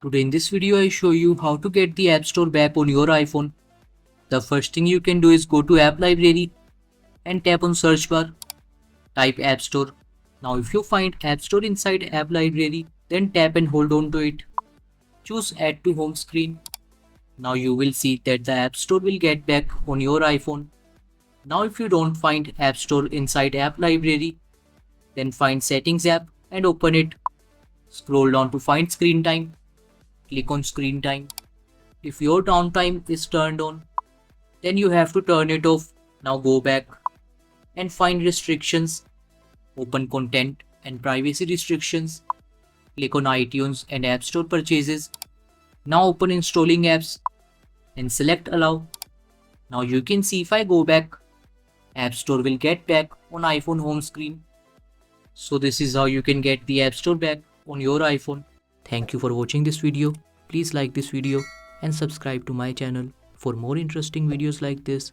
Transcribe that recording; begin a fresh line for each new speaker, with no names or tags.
Today in this video I show you how to get the App Store back on your iPhone. The first thing you can do is go to App Library and tap on search bar. Type App Store. Now if you find App Store inside App Library, then tap and hold on to it. Choose Add to Home Screen. Now you will see that the App Store will get back on your iPhone. Now if you don't find App Store inside App Library, then find Settings app and open it. Scroll down to find Screen Time. Click on Screen Time. If your downtime is turned on, then you have to turn it off. Now go back and find Restrictions. Open Content and Privacy Restrictions. Click on iTunes and App Store Purchases. Now open Installing Apps and select Allow. Now you can see if I go back, App Store will get back on iPhone home screen. So this is how you can get the App Store back on your iPhone. Thank you for watching this video. Please like this video and subscribe to my channel for more interesting videos like this.